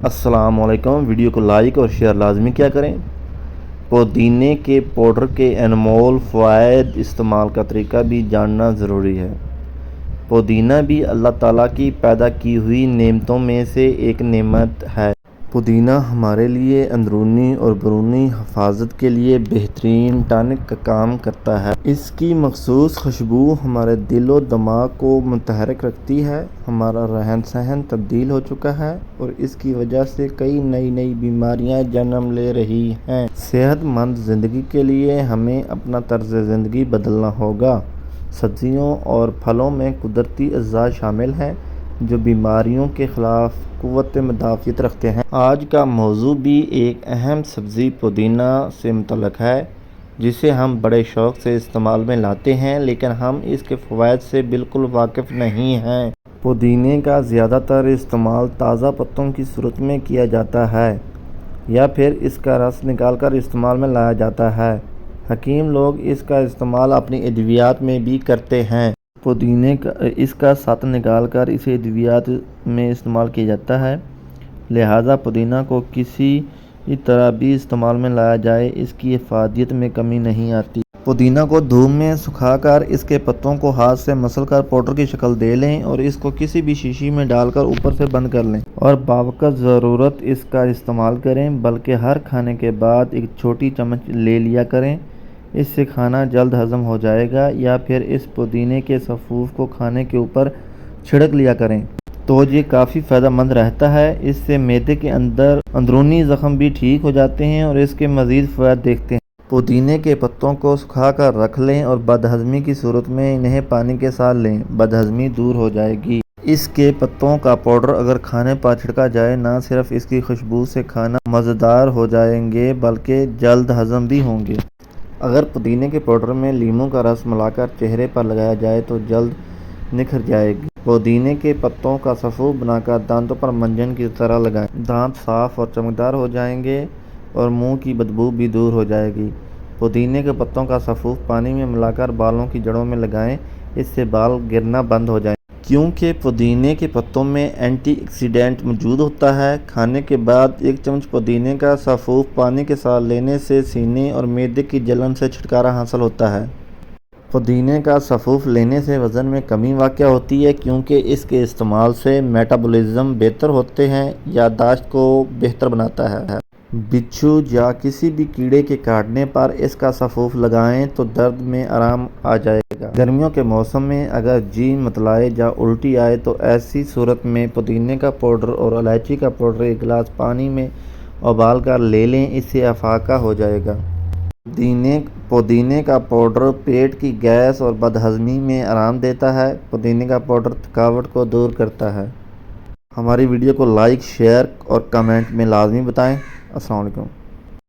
السلام علیکم۔ ویڈیو کو لائک اور شیئر لازمی کیا کریں۔ پودینے کے پاؤڈر کے انمول فوائد استعمال کا طریقہ بھی جاننا ضروری ہے۔ پودینہ بھی اللہ تعالیٰ کی پیدا کی ہوئی نعمتوں میں سے ایک نعمت ہے۔ پودینہ ہمارے لیے اندرونی اور بیرونی حفاظت کے لیے بہترین ٹانک کا کام کرتا ہے۔ اس کی مخصوص خوشبو ہمارے دل و دماغ کو متحرک رکھتی ہے۔ ہمارا رہن سہن تبدیل ہو چکا ہے اور اس کی وجہ سے کئی نئی بیماریاں جنم لے رہی ہیں۔ صحت مند زندگی کے لیے ہمیں اپنا طرز زندگی بدلنا ہوگا۔ سبزیوں اور پھلوں میں قدرتی اجزاء شامل ہیں جو بیماریوں کے خلاف قوت مدافعت رکھتے ہیں۔ آج کا موضوع بھی ایک اہم سبزی پودینہ سے متعلق ہے جسے ہم بڑے شوق سے استعمال میں لاتے ہیں، لیکن ہم اس کے فوائد سے بالکل واقف نہیں ہیں۔ پودینے کا زیادہ تر استعمال تازہ پتوں کی صورت میں کیا جاتا ہے یا پھر اس کا رس نکال کر استعمال میں لایا جاتا ہے۔ حکیم لوگ اس کا استعمال اپنی ادویات میں بھی کرتے ہیں۔ پودینے کا اس کا ساتھ نکال کر اسے ادویات میں استعمال کیا جاتا ہے، لہٰذا پودینہ کو کسی طرح بھی استعمال میں لایا جائے اس کی افادیت میں کمی نہیں آتی۔ پودینہ کو دھوپ میں سکھا کر اس کے پتوں کو ہاتھ سے مسل کر پاؤڈر کی شکل دے لیں اور اس کو کسی بھی شیشی میں ڈال کر اوپر سے بند کر لیں اور باوقت ضرورت اس کا استعمال کریں، بلکہ ہر کھانے کے بعد ایک چھوٹی چمچ لے لیا کریں۔ اس سے کھانا جلد ہضم ہو جائے گا۔ یا پھر اس پودینے کے سفوف کو کھانے کے اوپر چھڑک لیا کریں تو یہ کافی فائدہ مند رہتا ہے۔ اس سے معدے کے اندرونی زخم بھی ٹھیک ہو جاتے ہیں اور اس کے مزید فوائد دیکھتے ہیں۔ پودینے کے پتوں کو سکھا کر رکھ لیں اور بد ہضمی کی صورت میں انہیں پانی کے ساتھ لیں، بد ہضمی دور ہو جائے گی۔ اس کے پتوں کا پاؤڈر اگر کھانے پر چھڑکا جائے، نہ صرف اس کی خوشبو سے کھانا مزیدار ہو جائیں گے بلکہ جلد ہضم بھی ہوں گے۔ اگر پودینے کے پاؤڈر میں لیموں کا رس ملا کر چہرے پر لگایا جائے تو جلد نکھر جائے گی۔ پودینے کے پتوں کا سفوف بنا کر دانتوں پر منجن کی طرح لگائیں، دانت صاف اور چمکدار ہو جائیں گے اور منہ کی بدبو بھی دور ہو جائے گی۔ پودینے کے پتوں کا سفوف پانی میں ملا کر بالوں کی جڑوں میں لگائیں، اس سے بال گرنا بند ہو جائیں گے۔ کیونکہ پودینے کے پتوں میں اینٹی آکسیڈنٹ موجود ہوتا ہے، کھانے کے بعد ایک چمچ پودینے کا سفوف پانی کے ساتھ لینے سے سینے اور معدے کی جلن سے چھٹکارا حاصل ہوتا ہے۔ پودینے کا سفوف لینے سے وزن میں کمی واقع ہوتی ہے کیونکہ اس کے استعمال سے میٹابولزم بہتر ہوتے ہیں، یادداشت کو بہتر بناتا ہے۔ بچھو یا کسی بھی کیڑے کے کاٹنے پر اس کا سفوف لگائیں تو درد میں آرام آ جائے گا۔ گرمیوں کے موسم میں اگر جی متلائے یا الٹی آئے تو ایسی صورت میں پودینے کا پاؤڈر اور الائچی کا پاؤڈر ایک گلاس پانی میں ابال کر لے لیں، اس سے افاقہ ہو جائے گا۔ پودینے کا پاؤڈر پیٹ کی گیس اور بد ہضمی میں آرام دیتا ہے۔ پودینے کا پاؤڈر تھکاوٹ کو دور کرتا ہے۔ ہماری ویڈیو کو لائک، شیئر اور کمنٹ میں لازمی بتائیں۔ السلام علیکم۔